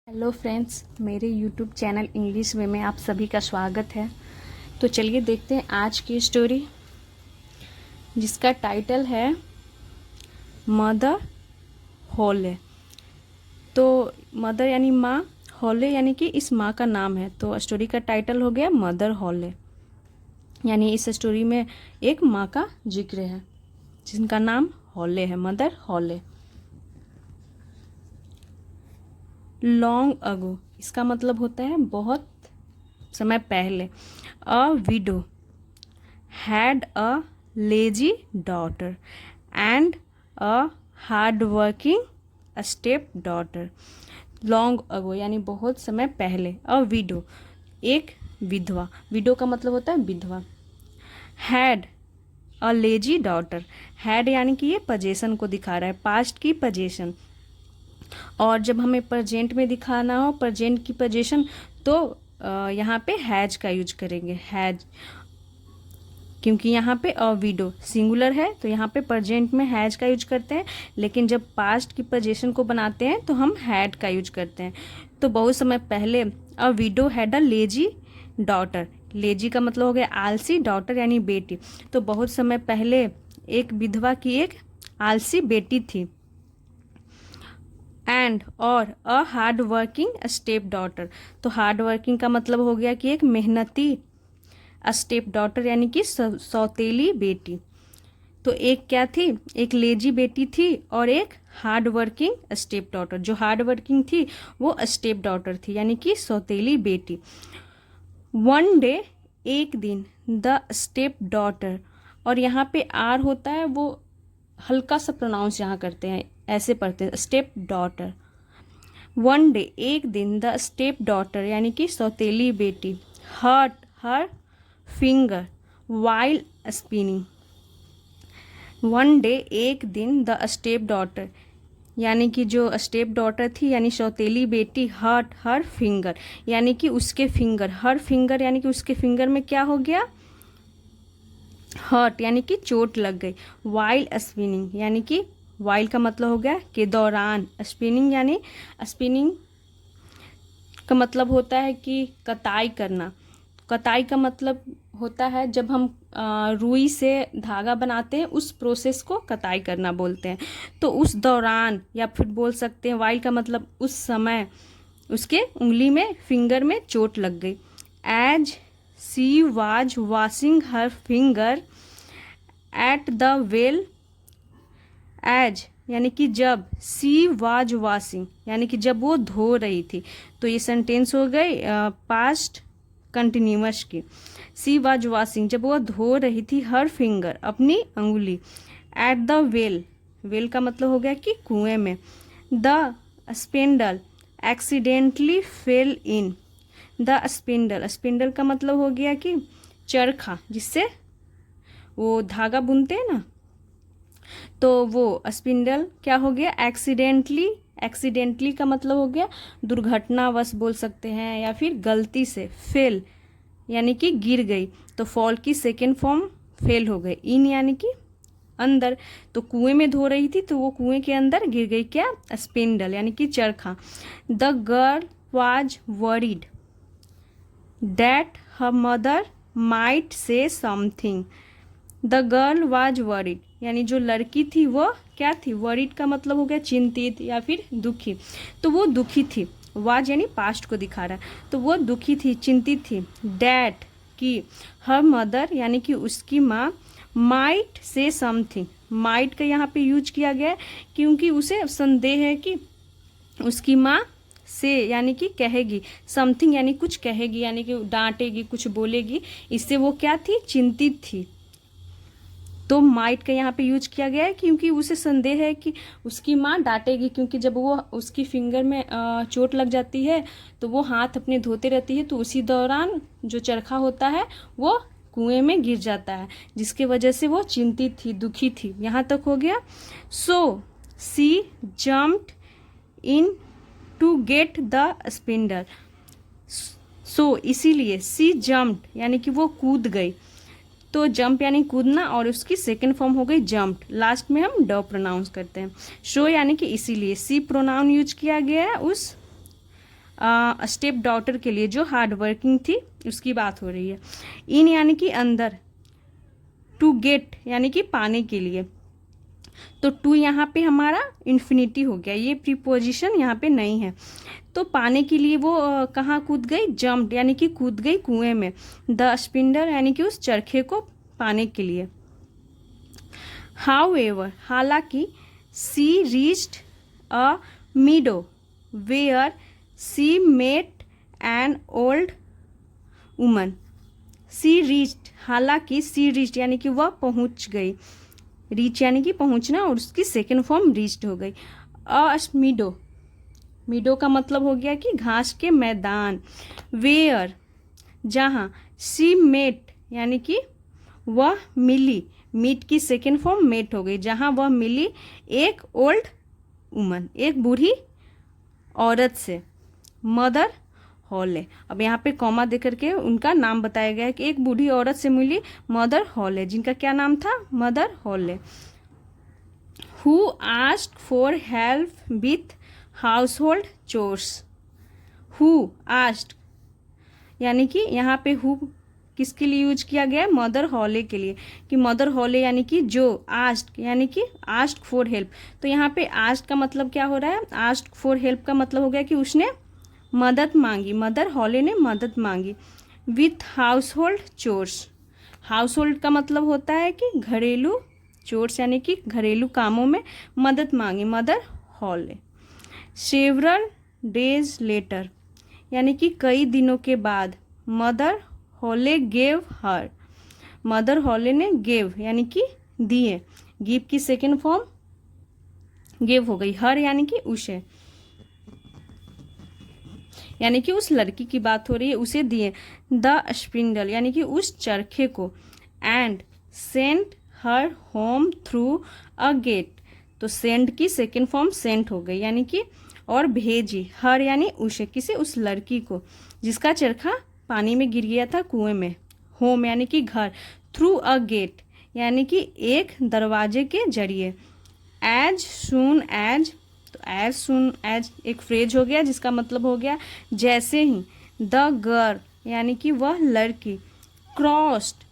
Hello friends, मेरे YouTube channel English वे में आप सभी का स्वागत है। तो चलिए देखते हैं आज की स्टोरी, जिसका टाइटल है मदर होले। तो मदर यानी माँ, होले यानी कि इस माँ का नाम है। तो स्टोरी का टाइटल हो गया मदर होले, यानी इस स्टोरी में एक माँ का जिक्र है जिनका नाम होले है, मदर होले। लॉन्ग अगो, इसका मतलब होता है बहुत समय पहले। अ window had a lazy daughter and a hard working step daughter. Long ago यानी बहुत समय पहले। अ विडो एक विधवा, विडो का मतलब होता है विधवा। Had a lazy daughter, had यानी कि ये पजेशन को दिखा रहा है, पास्ट की पजेशन। और जब हमें प्रेजेंट में दिखाना हो प्रेजेंट की पोजीशन, तो यहाँ पे हैज का यूज करेंगे, हैज, क्योंकि यहाँ पे अ विडो सिंगुलर है तो यहाँ पे प्रेजेंट में हैज का यूज करते हैं। लेकिन जब पास्ट की पोजीशन को बनाते हैं तो हम हैड का यूज करते हैं। तो बहुत समय पहले अ window had a lazy daughter, lazy का मतलब हो गया आलसी, डॉटर यानी बेटी। तो बहुत समय पहले एक विधवा की एक आलसी बेटी थी। एंड और a hard working step daughter, तो हार्ड वर्किंग का मतलब हो गया कि एक मेहनती, स्टेप डॉटर यानी कि सौतेली बेटी। तो एक क्या थी, एक लेजी बेटी थी और एक हार्ड वर्किंग स्टेप डॉटर। जो हार्ड वर्किंग थी वो स्टेप डॉटर थी, यानी कि सौतेली बेटी। वन डे एक दिन, द स्टेप डॉटर, और यहाँ पे आर होता है वो हल्का सा प्रोनाउंस यहाँ करते हैं, ऐसे पढ़ते हैं स्टेप डॉटर। वन डे एक दिन, द स्टेप डॉटर यानी कि सौतेली बेटी, hurt her finger while spinning. One day एक दिन, द स्टेप डॉटर यानी कि जो स्टेप डॉटर थी यानी सौतेली बेटी, हर्ट हर फिंगर यानी कि उसके फिंगर, हर फिंगर यानी कि उसके फिंगर में क्या हो गया, हर्ट यानी कि चोट लग गई। वाइल स्पिनिंग यानी कि वाइल का मतलब हो गया के दौरान, स्पिनिंग यानी स्पिनिंग का मतलब होता है कि कताई करना। कताई का मतलब होता है जब हम रुई से धागा बनाते हैं, उस प्रोसेस को कताई करना बोलते हैं। तो उस दौरान, या फिर बोल सकते हैं वाइल का मतलब उस समय, उसके उंगली में, फिंगर में चोट लग गई। As she was washing her finger at the well, as यानी कि जब, सी वाज वॉशिंग यानी कि जब वो धो रही थी। तो ये सेंटेंस हो गई पास्ट कंटिन्यूअस की। सी वाज वॉशिंग जब वो धो रही थी, हर फिंगर अपनी अंगुली, एट द वेल, वेल का मतलब हो गया कि कुएं में। The spindle accidentally fail in, the spindle, spindle का मतलब हो गया कि चरखा, जिससे वो धागा बुनते हैं ना, तो वो स्पिंडल क्या हो गया, एक्सीडेंटली, एक्सीडेंटली का मतलब हो गया दुर्घटनावश बोल सकते हैं, या फिर गलती से। फेल यानी कि गिर गई, तो फॉल की सेकेंड फॉर्म फेल हो गई। इन यानी कि अंदर, तो कुएं में धो रही थी तो वो कुएं के अंदर गिर गई, क्या, स्पिंडल यानी कि चरखा। The girl was worried that her mother might say something. The girl was worried यानी जो लड़की थी वो क्या थी, वरीड का मतलब हो गया चिंतित या फिर दुखी। तो वो दुखी थी, वाज यानी पास्ट को दिखा रहा है, तो वो दुखी थी, चिंतित थी। डैट की हर मदर यानी कि उसकी माँ, माइट से समथिंग, माइट का यहाँ पे यूज किया गया है क्योंकि उसे संदेह है कि उसकी माँ से यानी कि कहेगी, समथिंग यानी कुछ कहेगी, यानी कि डांटेगी, कुछ बोलेगी, इससे वो क्या थी, चिंतित थी। तो माइट का यहाँ पे यूज किया गया है क्योंकि उसे संदेह है कि उसकी माँ डांटेगी, क्योंकि जब वो उसकी फिंगर में चोट लग जाती है तो वो हाथ अपने धोते रहती है, तो उसी दौरान जो चरखा होता है वो कुएं में गिर जाता है, जिसके वजह से वो चिंतित थी, दुखी थी। यहाँ तक हो गया। So she jumped in to get the spindle, so इसीलिए, सी जम्प्ड यानी कि वो कूद गई, तो जंप यानी कूदना, और उसकी सेकेंड फॉर्म हो गई जंप, लास्ट में हम ड प्रोनाउंस करते हैं। शो यानी कि इसीलिए, सी प्रोनाउन यूज किया गया है उस स्टेप डॉटर के लिए जो हार्ड वर्किंग थी उसकी बात हो रही है। इन यानी कि अंदर, टू गेट यानी कि पाने के लिए, तो टू यहाँ पे हमारा इन्फिनिटी हो गया, ये प्रीपोजिशन यहाँ पे नहीं है। तो पाने के लिए वो कहाँ कूद गई, जम्प्ड यानी कि कूद गई कुएं में। द स्पिंडल यानी कि उस चरखे को पाने के लिए। हाउएवर हालांकि, she reached a meadow where she met an old woman. She reached हालांकि, सी रीच्ड यानी कि वह पहुंच गई, रीच यानी कि पहुंचना और उसकी सेकेंड फॉर्म रीच्ड हो गई। मीडो, मीडो का मतलब हो गया कि घास के मैदान। वेयर जहाँ, सी मेट यानी कि वह मिली, मीट की सेकेंड फॉर्म मेट हो गई, जहाँ वह मिली एक ओल्ड वुमन, एक बूढ़ी औरत से। मदर हॉले, अब यहाँ पे कॉमा दे करके उनका नाम बताया गया है कि एक बूढ़ी औरत से मिली मदर हॉले, जिनका क्या नाम था, mother Hawley. Who asked for help with house hold chores. Who asked यानी कि यहाँ पे हु किसके लिए यूज किया गया है, मदर हॉले के लिए, कि मदर हॉले यानी कि जो, आस्क्ड यानी कि आस्क्ड फॉर हेल्प। तो यहाँ पे आस्क्ड का मतलब क्या हो रहा है, आस्क्ड फॉर हेल्प का मतलब हो गया कि उसने मदद मांगी, मदर हॉले ने मदद मांगी। With house hold chores, house hold का मतलब होता है कि घरेलू, चोर्स यानी कि घरेलू कामों में मदद मांगी mother Hawley. Several days later यानी कि कई दिनों के बाद, mother Hawley gave her, mother Hawley ने गेव यानी कि दिए, गिव की सेकेंड फॉर्म गेव हो गई, हर यानी कि उसे, यानी कि उस लड़की की बात हो रही है, उसे दिए। द स्पिंडल यानी कि उस चरखे को। And sent her home through a gate, तो सेंड की सेकेंड फॉर्म सेंट हो गई, यानी कि और भेजी, हर यानी उसे, किसी उस लड़की को जिसका चरखा पानी में गिर गया था कुएं में। होम यानी कि घर, थ्रू अ गेट यानी कि एक दरवाजे के जरिए। एज सून एज, तो एज सून एज एक फ्रेज हो गया जिसका मतलब हो गया जैसे ही। द गर्ल यानी कि वह लड़की। क्रॉस्ड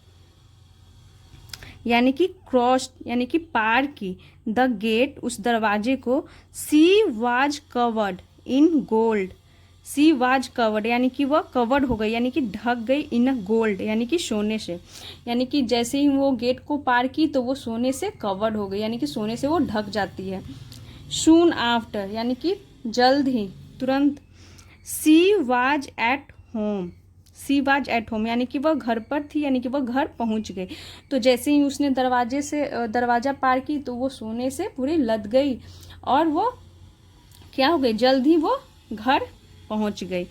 यानी कि क्रॉस्ड यानी कि पार की। द गेट उस दरवाजे को। सी was covered in gold, she was covered यानी कि वह कवर्ड हो गई यानी कि ढक गई, इन गोल्ड यानी कि सोने से, यानी कि जैसे ही वो गेट को पार की तो वो सोने से कवर्ड हो गई, यानी कि सोने से वो ढक जाती है। सून आफ्टर यानी कि जल्द ही, तुरंत। She was at home, she was at home यानी कि वह घर पर थी, यानी कि वह घर पहुंच गई। तो जैसे ही उसने दरवाजा पार की तो वो सोने से पूरी लद गई और वो क्या हो गई, जल्द ही वो घर पहुंच गई।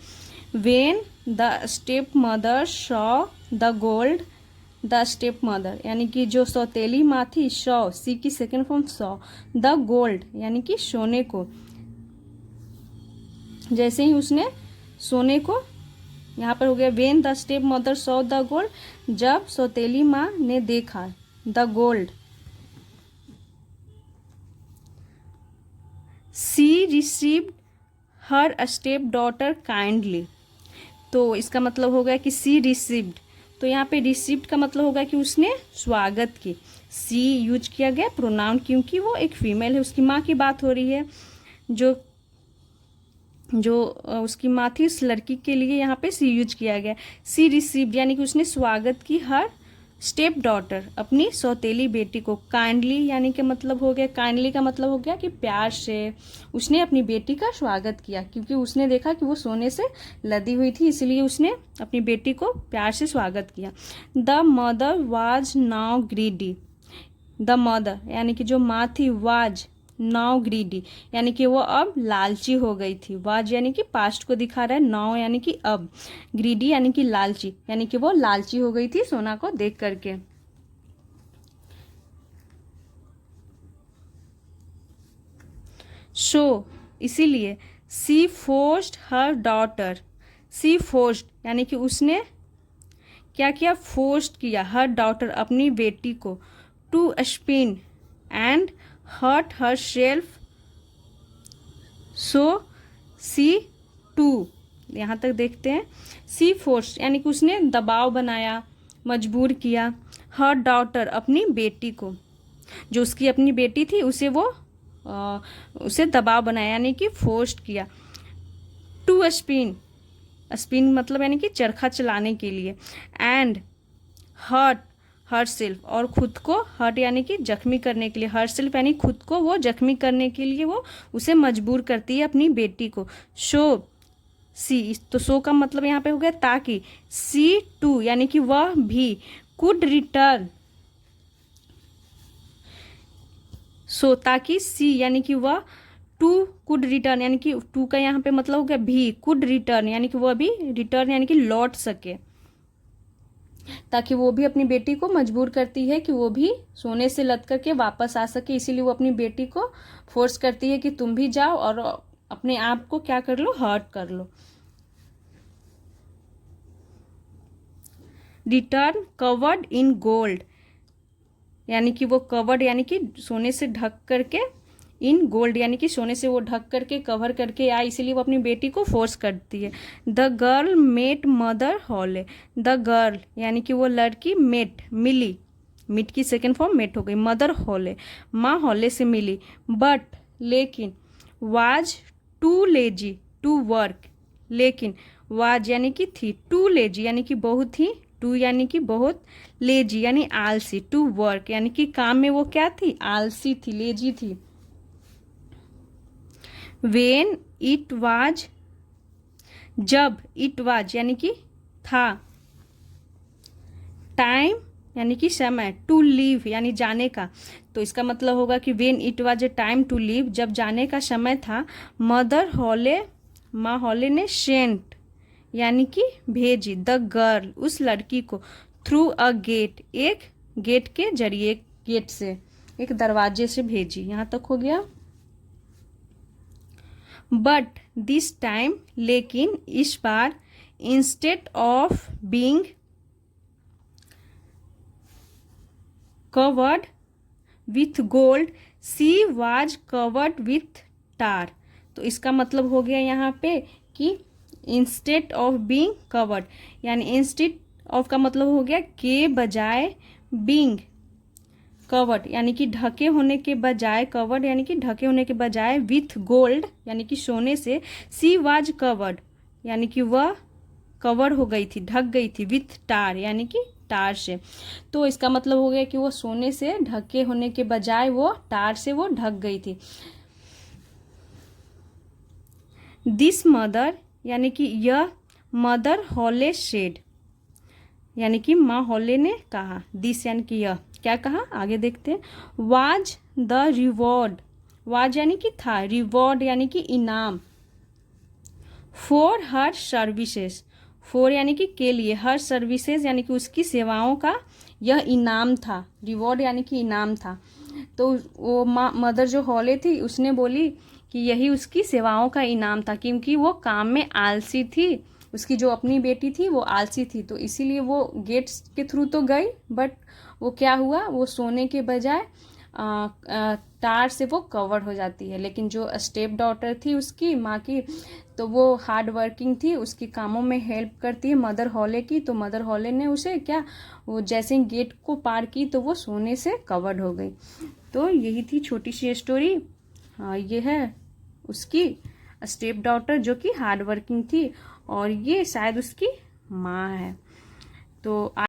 When the step mother saw the gold, the step mother यानी कि जो सौतेली माँ थी, सॉ सी की second form saw, the gold यानी कि सोने को। जैसे ही उसने सोने को, यहाँ पर हो गया when the step mother saw the gold, जब सौतेली माँ ने देखा the gold. She received her step daughter kindly, तो इसका मतलब हो गया कि सी रिसीव्ड, तो यहाँ पे रिसीव्ड का मतलब होगा कि उसने स्वागत की। सी यूज किया गया प्रोनाउन क्योंकि वो एक फीमेल है, उसकी माँ की बात हो रही है, जो उसकी माँ थी उस लड़की के लिए यहाँ पे सी यूज किया गया। सी रिसीव्ड यानी कि उसने स्वागत की हर स्टेप डॉटर, अपनी सौतेली बेटी को। काइंडली यानी कि मतलब हो गया, काइंडली का मतलब हो गया कि प्यार से उसने अपनी बेटी का स्वागत किया, क्योंकि उसने देखा कि वो सोने से लदी हुई थी, इसलिए उसने अपनी बेटी को प्यार से स्वागत किया। The mother was now greedy, the mother यानी कि जो माँ थी, वाज नाउ ग्रीडी यानी कि वो अब लालची हो गई थी। वाज यानी कि पास्ट को दिखा रहा है, नाउ यानी कि अब, ग्रीडी यानी कि लालची, यानी कि वो लालची हो गई थी सोना को देख करके। सो इसीलिए सी फोर्स्ड हर डॉटर, सी फोर्स्ड यानी कि उसने क्या किया, फोर्स्ड किया, हर डॉटर अपनी बेटी को, to spin and hurt herself, so she too यहाँ तक देखते हैं। सी फोर्स यानी कि उसने दबाव बनाया, मजबूर किया। हर डॉटर अपनी बेटी को, जो उसकी अपनी बेटी थी उसे वो उसे दबाव बनाया यानी कि फोर्स्ड किया। टू स्पिन, स्पिन मतलब यानी कि चरखा चलाने के लिए। एंड हर्ट हर सेल्फ, और खुद को हर्ट यानी कि जख्मी करने के लिए, हर सेल्फ यानी खुद को वो जख्मी करने के लिए वो उसे मजबूर करती है अपनी बेटी को। शो सी, तो शो का मतलब यहाँ पे हो गया ताकि। सी टू यानी कि वह भी। कुड रिटर्न, सो ताकि सी यानी कि वह। टू कुड रिटर्न यानी कि टू का यहाँ पे मतलब हो गया भी। कुड रिटर्न यानी कि वह भी रिटर्न यानी कि लौट सके, ताकि वो भी अपनी बेटी को मजबूर करती है कि वो भी सोने से लद करके वापस आ सके। इसीलिए वो अपनी बेटी को फोर्स करती है कि तुम भी जाओ और अपने आप को क्या कर लो, हर्ट कर लो। रिटर्न कवर्ड इन गोल्ड, यानी कि वो कवर्ड यानी कि सोने से ढक करके, इन गोल्ड यानी कि सोने से वो ढक करके कवर करके आए, इसीलिए वो अपनी बेटी को फोर्स करती है। The girl met mother Holle, the girl यानी कि वो लड़की मेट मिली, मीट की सेकेंड फॉर्म मेट हो गई, मदर हॉले माँ हॉले से मिली। बट लेकिन, was too lazy to work, लेकिन वाज यानी कि थी, टू लेजी यानी कि बहुत ही, टू यानी कि बहुत, लेजी यानी आलसी, टू वर्क यानी कि काम में वो क्या थी, आलसी थी, लेजी थी। वेन इट वाज, जब, इट वाज यानी कि था, टाइम यानी कि समय, टू लीव यानी जाने का, तो इसका मतलब होगा कि when it was a time to leave, जब जाने का समय था। मदर हॉले, माँ हॉले ने सेंट यानी कि भेजी, द गर्ल उस लड़की को, थ्रू अ गेट एक गेट के जरिए, गेट से एक दरवाजे से भेजी। यहाँ तक हो गया। बट दिस टाइम, लेकिन इस बार, instead of being covered with gold, she was covered with tar. तो इसका मतलब हो गया यहाँ पे कि इंस्टेड ऑफ बीइंग कवर्ड, यानी इंस्टेड ऑफ का मतलब हो गया के बजाय, बीइंग कवर्ड यानी कि ढके होने के बजाय, कवर्ड यानी कि ढके होने के बजाय, विथ गोल्ड यानी कि सोने से, सी वाज कवर्ड यानी कि वह कवर हो गई थी, ढक गई थी, विथ टार यानी कि टार से। तो इसका मतलब हो गया कि वो सोने से ढके होने के बजाय वो टार से वो ढक गई थी। दिस मदर यानी कि यह, मदर हॉले शेड यानी कि माँ हॉले ने कहा, दिस यानी कि यह क्या कहा, आगे देखते हैं। वाज द रिवॉर्ड, वाज यानी कि था, रिवॉर्ड यानी कि इनाम, फॉर हर सर्विसेज, फॉर यानी कि के लिए, हर सर्विसेज यानी कि उसकी सेवाओं का यह इनाम था, रिवॉर्ड यानी कि इनाम था। तो वो मदर जो हॉले थी उसने बोली कि यही उसकी सेवाओं का इनाम था, क्योंकि वो काम में आलसी थी, उसकी जो अपनी बेटी थी वो आलसी थी, तो इसीलिए वो गेट्स के थ्रू तो गई, बट वो क्या हुआ, वो सोने के बजाय टार से वो कवर हो जाती है। लेकिन जो स्टेप डॉटर थी उसकी माँ की, तो वो हार्ड वर्किंग थी, उसकी कामों में हेल्प करती है मदर हॉले की, तो मदर हॉले ने उसे क्या, वो जैसे गेट को पार की तो वो सोने से कवर्ड हो गई। तो यही थी छोटी सी स्टोरी। ये है उसकी स्टेप डॉटर जो कि हार्ड वर्किंग थी, और ये शायद उसकी माँ है। तो